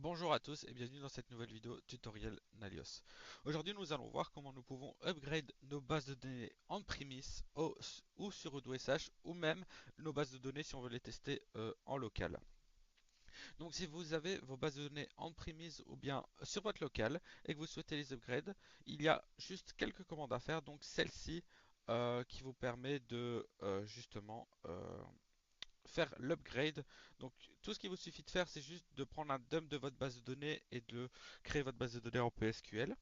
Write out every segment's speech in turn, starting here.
Bonjour à tous et bienvenue dans cette nouvelle vidéo tutoriel Nalios. Aujourd'hui nous allons voir comment nous pouvons upgrade nos bases de données on-premise ou sur Odoo SH ou même nos bases de données si on veut les tester en local. Donc si vous avez vos bases de données on-premise ou bien sur votre local et que vous souhaitez les upgrade, il y a juste quelques commandes à faire. Donc celle-ci qui vous permet de faire l'upgrade. Donc tout ce qu'il vous suffit de faire, c'est juste de prendre un dump de votre base de données et de créer votre base de données en PSQL.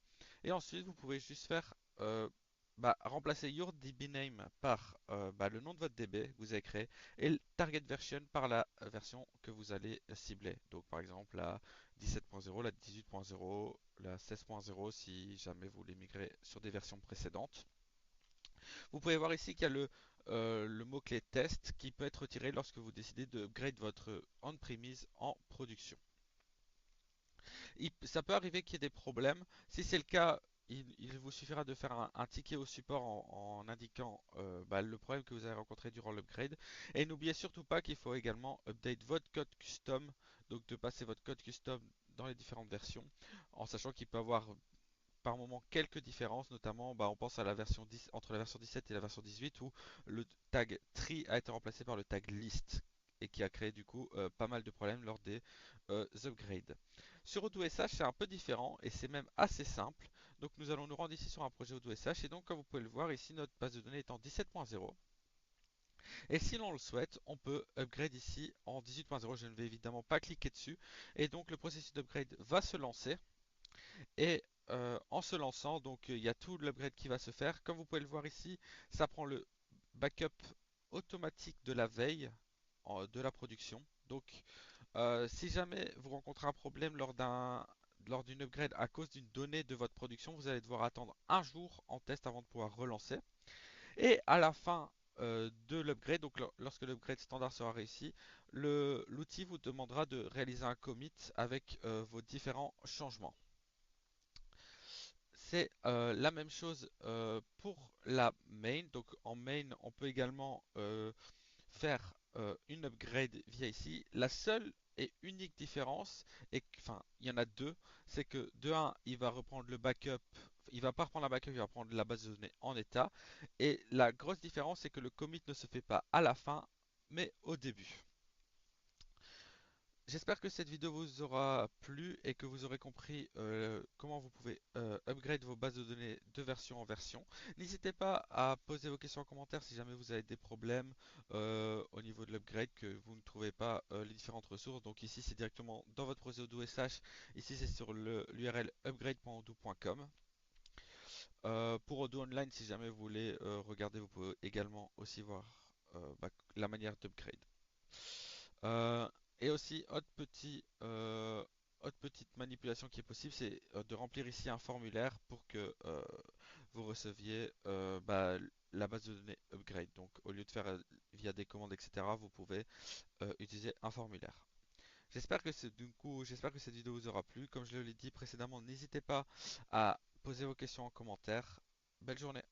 Et ensuite, vous pouvez juste faire remplacer your DB name par le nom de votre DB que vous avez créé et le target version par la version que vous allez cibler. Donc par exemple la 17.0, la 18.0, la 16.0 si jamais vous voulez migrer sur des versions précédentes. Vous pouvez voir ici qu'il y a le mot-clé test qui peut être retiré lorsque vous décidez de upgrade votre on-premise en production. Ça peut arriver qu'il y ait des problèmes. Si c'est le cas, il vous suffira de faire un ticket au support en indiquant le problème que vous avez rencontré durant l'upgrade. Et n'oubliez surtout pas qu'il faut également update votre code custom, donc de passer votre code custom dans les différentes versions, en sachant qu'il peut avoir par moment quelques différences, notamment on pense à la version 10, entre la version 17 et la version 18 où le tag tree a été remplacé par le tag list et qui a créé du coup pas mal de problèmes lors des upgrades. Sur OdoSH c'est un peu différent et c'est même assez simple. Donc nous allons nous rendre ici sur un projet OdoSH et donc comme vous pouvez le voir ici notre base de données est en 17.0 et si l'on le souhaite on peut upgrade ici en 18.0. Je ne vais évidemment pas cliquer dessus et donc le processus d'upgrade va se lancer. Et en se lançant, donc il y a tout l'upgrade qui va se faire. Comme vous pouvez le voir ici, ça prend le backup automatique de la veille de la production. Donc si jamais vous rencontrez un problème lors d'une upgrade à cause d'une donnée de votre production, vous allez devoir attendre un jour en test avant de pouvoir relancer. Et à la fin de l'upgrade, donc lorsque l'upgrade standard sera réussi, l'outil vous demandera de réaliser un commit avec vos différents changements. C'est la même chose pour la main. Donc en main, on peut également faire une upgrade via ici. La seule et unique différence, enfin il y en a deux, c'est que de un, il va reprendre le backup, il va pas reprendre la backup, il va prendre la base de données en état. Et la grosse différence, c'est que le commit ne se fait pas à la fin, mais au début. J'espère que cette vidéo vous aura plu et que vous aurez compris comment vous pouvez upgrade vos bases de données de version en version. N'hésitez pas à poser vos questions en commentaire si jamais vous avez des problèmes au niveau de l'upgrade, que vous ne trouvez pas les différentes ressources. Donc ici c'est directement dans votre projet Odoo SH, ici c'est sur l'URL upgrade.odoo.com. Pour Odoo Online, si jamais vous voulez regarder, vous pouvez également aussi voir la manière d'upgrade. Euh, et aussi, autre petite manipulation qui est possible, c'est de remplir ici un formulaire pour que vous receviez la base de données upgrade. Donc, au lieu de faire via des commandes, etc., vous pouvez utiliser un formulaire. J'espère que cette vidéo vous aura plu. Comme je l'ai dit précédemment, n'hésitez pas à poser vos questions en commentaire. Belle journée.